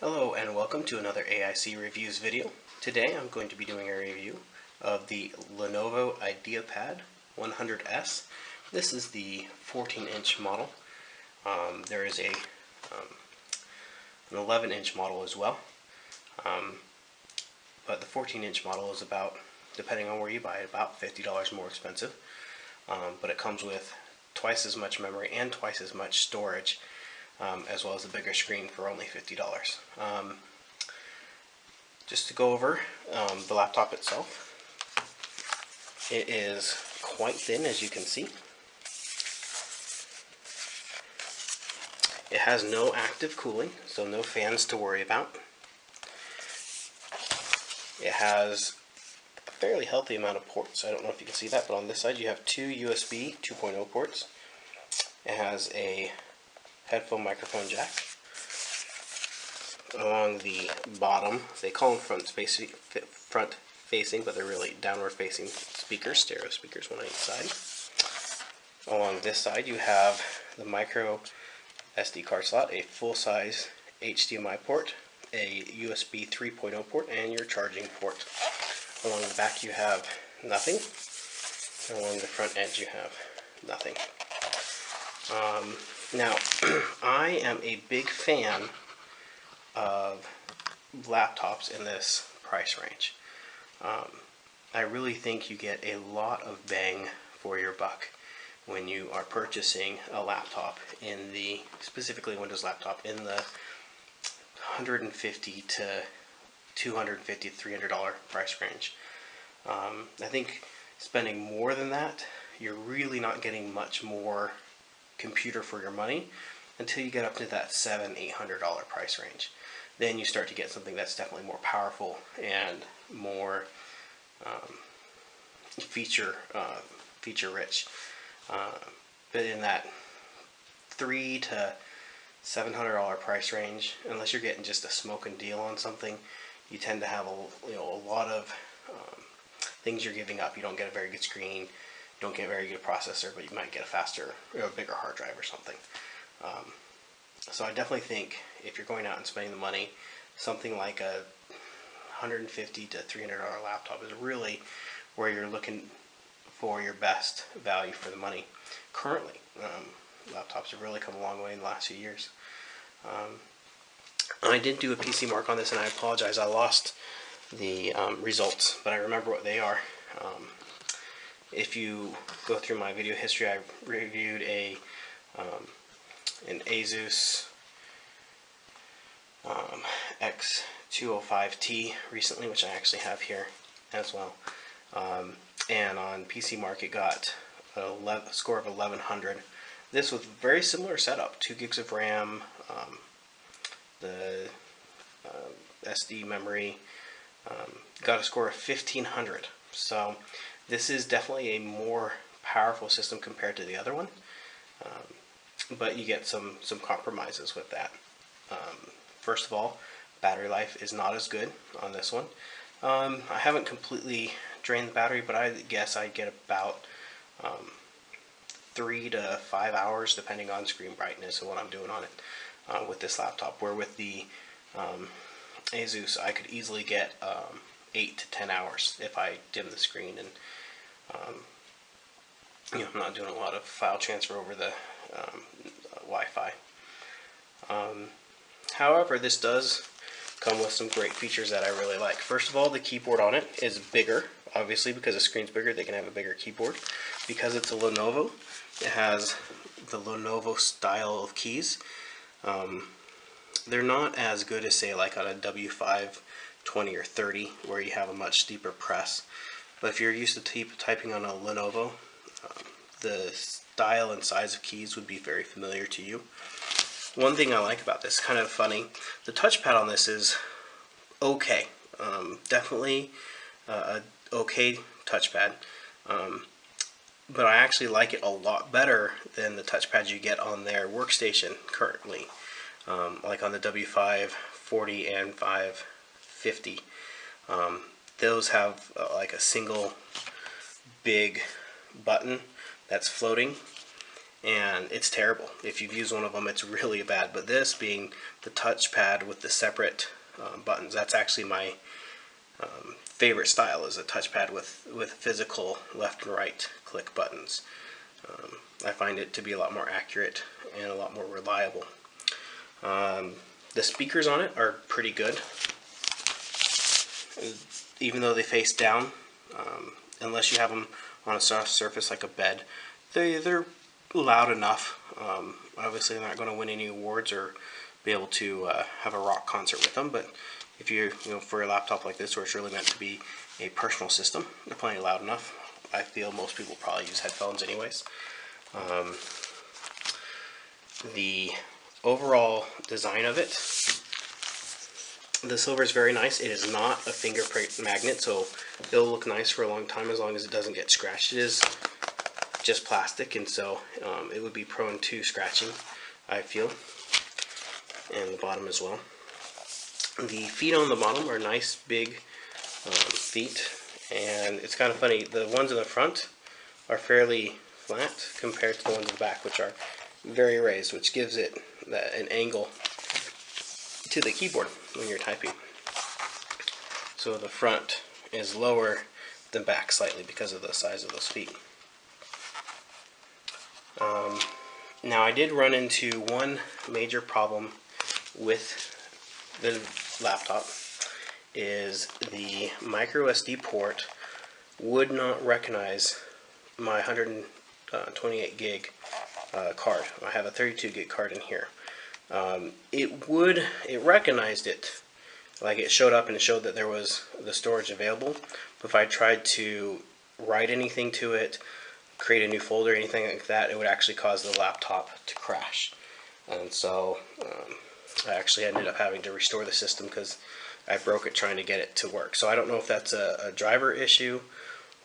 Hello and welcome to another AIC Reviews video. Today I'm going to be doing a review of the Lenovo IdeaPad 100S. This is the 14-inch model. There is an 11-inch model as well, but the 14-inch model is about, depending on where you buy it, about $50 more expensive, but it comes with twice as much memory and twice as much storage, as well as a bigger screen for only $50. Just to go over the laptop itself, it is quite thin, as you can see. It has no active cooling, so no fans to worry about. It has a fairly healthy amount of ports. I don't know if you can see that, but on this side you have two USB 2.0 ports. It has a headphone microphone jack. Along the bottom, they call them front facing, but they're really downward facing speakers, stereo speakers, one on each side. Along this side you have the micro SD card slot, a full-size HDMI port, a USB 3.0 port, and your charging port. Along the back you have nothing. Along the front edge you have nothing. Now, I am a big fan of laptops in this price range. I really think you get a lot of bang for your buck when you are purchasing a laptop in the, specifically Windows laptop, in the $150 to $250, $300 price range. I think spending more than that, you're really not getting much more computer for your money until you get up to that $700-800 price range. Then you start to get something that's definitely more powerful and more feature rich. But in that $300 to $700 price range, unless you're getting just a smoking deal on something, you tend to have a lot of things you're giving up. You don't get a very good screen, you don't get a very good processor, but you might get a faster, a bigger hard drive or something. So I definitely think if you're going out and spending the money, something like a $150 to $300 laptop is really where you're looking for your best value for the money. Currently, laptops have really come a long way in the last few years. I did do a PC mark on this, and I apologize, I lost the results, but I remember what they are. If you go through my video history, I reviewed an Asus X205T recently, which I actually have here as well. And on PC Mark it got a score of 1100. This was a very similar setup, 2 gigs of RAM, the SD memory, got a score of 1500. So this is definitely a more powerful system compared to the other one, but you get some compromises with that. First of all, battery life is not as good on this one. I haven't completely drained the battery, but I guess I'd get about 3 to 5 hours depending on screen brightness and what I'm doing on it with this laptop, where with the Asus I could easily get 8 to 10 hours if I dim the screen and I'm not doing a lot of file transfer over the Wi-Fi. However, this does come with some great features that I really like. First of all, the keyboard on it is bigger. Obviously, because the screen's bigger, they can have a bigger keyboard. Because it's a Lenovo, it has the Lenovo style of keys. They're not as good as, say, like on a W5 20 or 30, where you have a much steeper press. But if you're used to typing on a Lenovo, the style and size of keys would be very familiar to you. One thing I like about this, kind of funny, the touchpad on this is okay. Definitely a okay touchpad. But I actually like it a lot better than the touchpads you get on their workstation currently. Like on the W5 40 and 550. Those have like a single big button that's floating, and it's terrible. If you've used one of them, it's really bad. But this being the touchpad with the separate buttons, that's actually my favorite style, is a touchpad with physical left and right click buttons. I find it to be a lot more accurate and a lot more reliable. The speakers on it are pretty good, even though they face down. Unless you have them on a soft surface like a bed, they're loud enough. Obviously, they're not going to win any awards or be able to have a rock concert with them. But if you're, for a laptop like this, where it's really meant to be a personal system, they're plenty loud enough. I feel most people probably use headphones anyways. The overall design of it, the silver is very nice. It is not a fingerprint magnet, so it'll look nice for a long time as long as it doesn't get scratched. It is just plastic, and so it would be prone to scratching, I feel, and the bottom as well. The feet on the bottom are nice big feet, and it's kind of funny, the ones in the front are fairly flat compared to the ones in the back, which are very raised, which gives it an angle to the keyboard when you're typing. So the front is lower than back slightly because of the size of those feet. Now I did run into one major problem with the laptop, is the Microsd Port would not recognize my 128 gig card. I have a 32 gig card in here. It recognized it, like it showed up and it showed that there was the storage available, but if I tried to write anything to it, create a new folder, anything like that, it would actually cause the laptop to crash. And so I actually ended up having to restore the system because I broke it trying to get it to work. So I don't know if that's a driver issue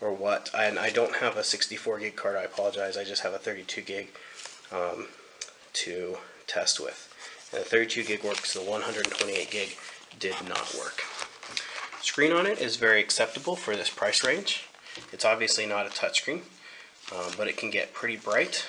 or what. And I don't have a 64 gig card, I apologize. I just have a 32 gig to test with. And the 32 gig works, the 128 gig did not work. Screen on it is very acceptable for this price range. It's obviously not a touchscreen, but it can get pretty bright.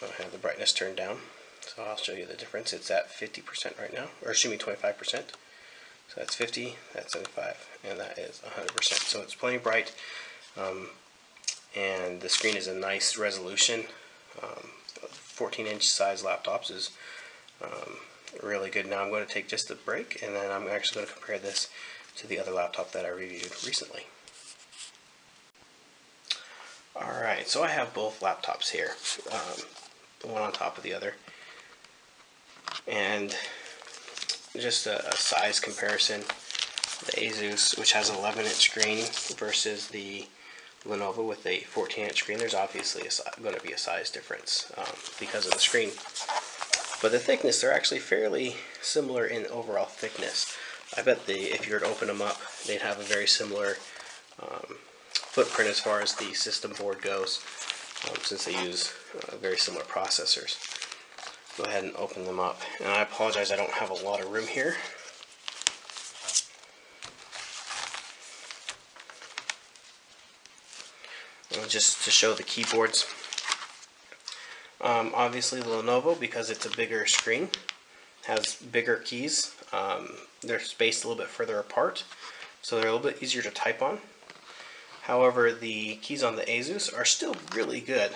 I have the brightness turned down, so I'll show you the difference. It's at 50% right now, or excuse me, 25%. So that's 50, that's 75, and that is 100%. So it's plenty bright, and the screen is a nice resolution. 14-inch size laptops is really good. Now I'm going to take just a break, and then I'm actually going to compare this to the other laptop that I reviewed recently. Alright, so I have both laptops here, one on top of the other, and just a size comparison. The Asus, which has an 11-inch screen, versus the Lenovo with a 14-inch screen. There's obviously going to be a size difference because of the screen. But the thickness, they're actually fairly similar in overall thickness. I bet if you were to open them up, they'd have a very similar footprint as far as the system board goes, since they use very similar processors. Go ahead and open them up. And I apologize, I don't have a lot of room here. Just to show the keyboards. Obviously the Lenovo, because it's a bigger screen, has bigger keys. They're spaced a little bit further apart, so they're a little bit easier to type on. However, the keys on the Asus are still really good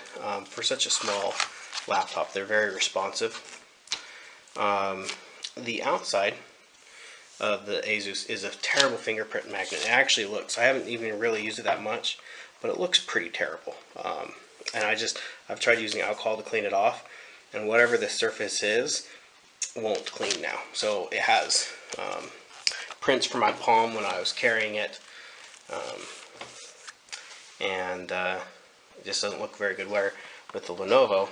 for such a small laptop. They're very responsive. The outside of the Asus is a terrible fingerprint magnet. It actually looks, I haven't even really used it that much, but it looks pretty terrible. And I've tried using alcohol to clean it off, and whatever the surface is won't clean now. So it has prints from my palm when I was carrying it, and it just doesn't look very good. Where with the Lenovo,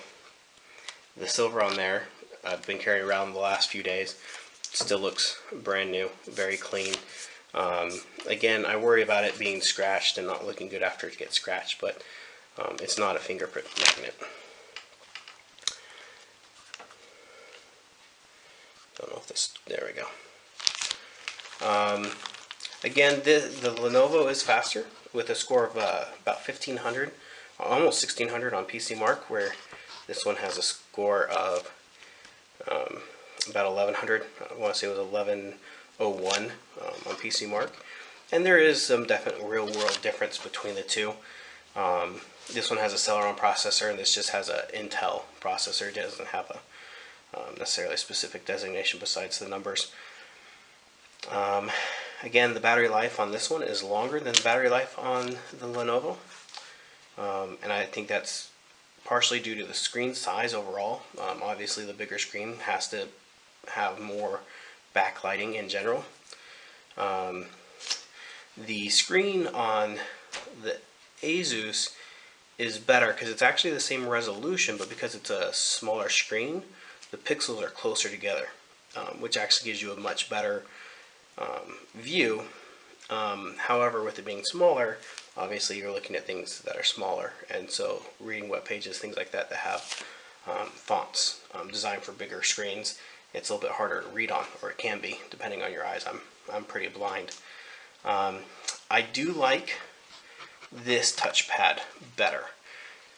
the silver on there, I've been carrying around the last few days, it still looks brand new, very clean. Again, I worry about it being scratched and not looking good after it gets scratched, but it's not a fingerprint magnet. Don't know if this, there we go. Again, the Lenovo is faster with a score of about 1500 almost 1600 on PC Mark, where this one has a score of about 1100. I want to say it was 1101 on PC Mark. And there is some definite real-world difference between the two. This one has a Celeron processor, and this just has an Intel processor. It doesn't have a necessarily a specific designation besides the numbers. Again, the battery life on this one is longer than the battery life on the Lenovo, and I think that's partially due to the screen size overall. Obviously, the bigger screen has to have more backlighting in general. The screen on the Asus is better because it's actually the same resolution, but because it's a smaller screen, the pixels are closer together, which actually gives you a much better view. However, with it being smaller, obviously you're looking at things that are smaller, and so reading web pages, things like that have fonts designed for bigger screens, it's a little bit harder to read on, or it can be, depending on your eyes. I'm pretty blind. I do like this touchpad better.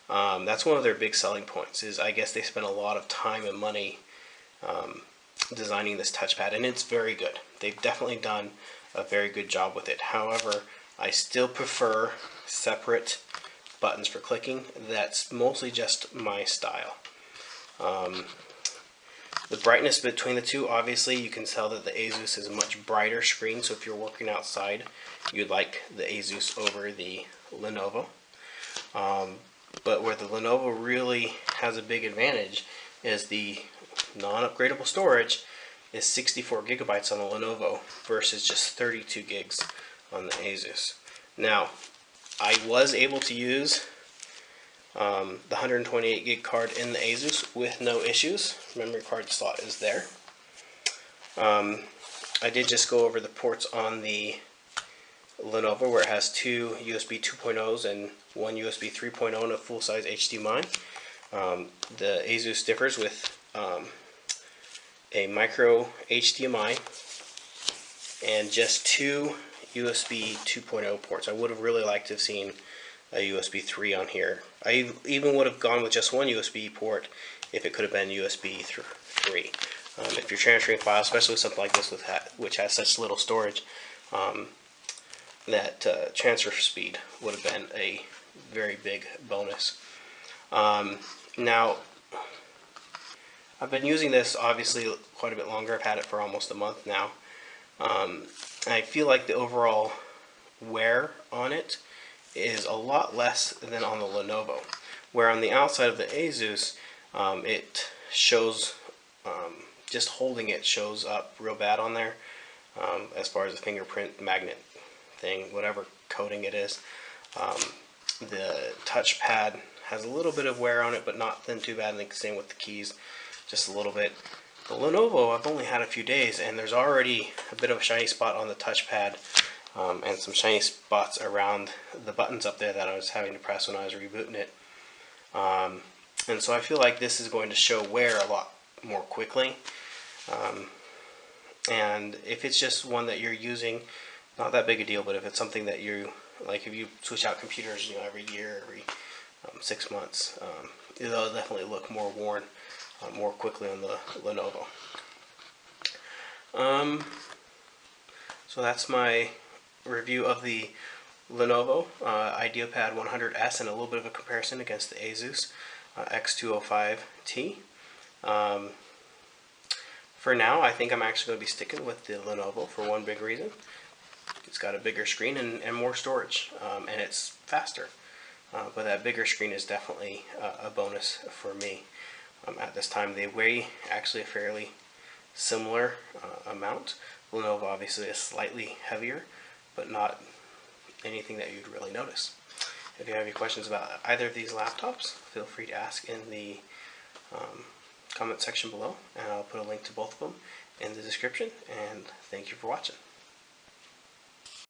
That's one of their big selling points, is I guess they spend a lot of time and money designing this touchpad, and it's very good. They've definitely done a very good job with it. However, I still prefer separate buttons for clicking. That's mostly just my style. The brightness between the two, obviously you can tell that the Asus is a much brighter screen, so if you're working outside, you'd like the Asus over the Lenovo. But where the Lenovo really has a big advantage is the non-upgradable storage is 64 gigabytes on the Lenovo versus just 32 gigs on the Asus. Now, I was able to use the 128 gig card in the Asus with no issues. Memory card slot is there. I did just go over the ports on the Lenovo, where it has two USB 2.0s and one USB 3.0 and a full-size HDMI. The Asus differs with a micro HDMI and just two USB 2.0 ports. I would have really liked to have seen a USB 3 on here. I even would have gone with just one USB port if it could have been USB 3. If you're transferring files, especially with something like this which has such little storage, that transfer speed would have been a very big bonus. Now, I've been using this obviously quite a bit longer. I've had it for almost a month now. I feel like the overall wear on it is a lot less than on the Lenovo, where on the outside of the Asus it shows, just holding it shows up real bad on there, as far as the fingerprint magnet thing, whatever coating it is. The touchpad has a little bit of wear on it, but not then too bad, and the same with the keys, just a little bit. The Lenovo, I've only had a few days, and there's already a bit of a shiny spot on the touchpad, and some shiny spots around the buttons up there that I was having to press when I was rebooting it. And so I feel like this is going to show wear a lot more quickly. And if it's just one that you're using, not that big a deal, but if it's something that you, like if you switch out computers, every year, every 6 months, it'll definitely look more worn more quickly on the Lenovo. So that's my review of the Lenovo IdeaPad 100S and a little bit of a comparison against the Asus X205T. For now, I think I'm actually going to be sticking with the Lenovo for one big reason. It's got a bigger screen and more storage, and it's faster. But that bigger screen is definitely a bonus for me. At this time, they weigh actually a fairly similar amount. Lenovo obviously is slightly heavier, but not anything that you'd really notice. If you have any questions about either of these laptops, feel free to ask in the comment section below, and I'll put a link to both of them in the description. And thank you for watching.